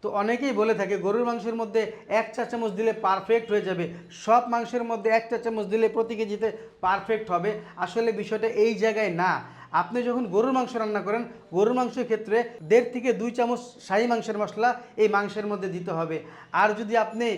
তো অনেকেই বলে থাকে গরুর মাংসের মধ্যে 1 চা চামচ দিলে পারফেক্ট হয়ে যাবে, সব মাংসের মধ্যে 1 চা চামচ দিলে প্রতি কেজিতে পারফেক্ট হবে। আসলে বিষয়টা এই জায়গায় না। আপনি যখন গরুর মাংস রান্না করেন, গরুর মাংসের ক্ষেত্রে 1.5 থেকে 2 চামচ শাহী মাংসের মশলা এই মাংসের মধ্যে দিতে হবে। আর যদি আপনি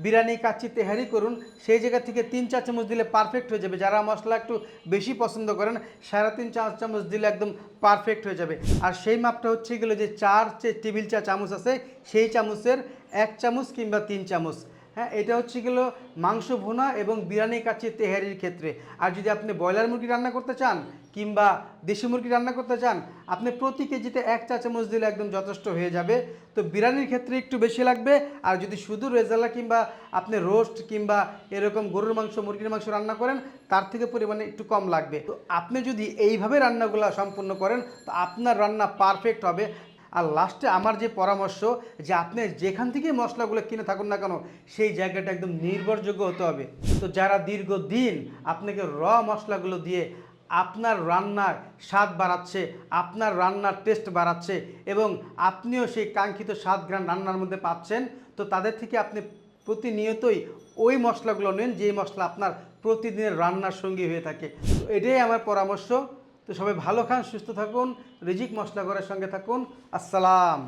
বিরিয়ানি, কাচ্চি, তেহারি করুন, সেই জায়গা থেকে 3-4 চামচ দিলে পারফেক্ট হয়ে যাবে। যারা মশলা একটু বেশি পছন্দ করেন, 3.5-4 চামচ দিলে একদম পারফেক্ট হয়ে যাবে। আর সেই মাপটা হচ্ছে গেলো যে 4 যে টেবিল চা চামচ আছে, সেই চামচের 1 চামচ কিংবা 3 চামচ। হ্যাঁ, এটা হচ্ছে গেলো মাংস ভুনা এবং বিরিয়ানি, কাচ্চি, তেহারির ক্ষেত্রে। আর যদি আপনি ব্রয়লার মুরগি রান্না করতে চান কিংবা দেশি মুরগি রান্না করতে চান, আপনি প্রতি কেজিতে 1 চা চামচ দিলে একদম যথেষ্ট হয়ে যাবে। তো বিরিয়ানির ক্ষেত্রে একটু বেশি লাগবে। আর যদি শুধু রেজালা কিংবা আপনি রোস্ট কিংবা এরকম গরুর মাংস, মুরগির মাংস রান্না করেন, তার থেকে পরিমাণে একটু কম লাগবে। তো আপনি যদি এইভাবে রান্নাগুলো সম্পূর্ণ করেন, তো আপনার রান্না পারফেক্ট হবে। আর লাস্টে আমার যে পরামর্শ, যে আপনি যেখান থেকে মশলাগুলো কিনে থাকুন না কেন, সেই জায়গাটা একদম নির্ভরযোগ্য হতে হবে। তো যারা দীর্ঘদিন আপনাকে মশলাগুলো দিয়ে আপনার রান্নার স্বাদ বাড়াচ্ছে, আপনার রান্নার টেস্ট বাড়াচ্ছে এবং আপনিও সেই কাঙ্ক্ষিত স্বাদ ঘ্রাণ রান্নার মধ্যে পাচ্ছেন, তো তাদের থেকে আপনি প্রতিনিয়তই ওই মশলাগুলো নেন, যেই মশলা আপনার প্রতিদিনের রান্নার সঙ্গী হয়ে থাকে। তো এটাই আমার পরামর্শ। তো সবাই ভালো খান, সুস্থ থাকুন, রিজিক মশলা ঘরের সঙ্গে থাকুন। আসসালাম।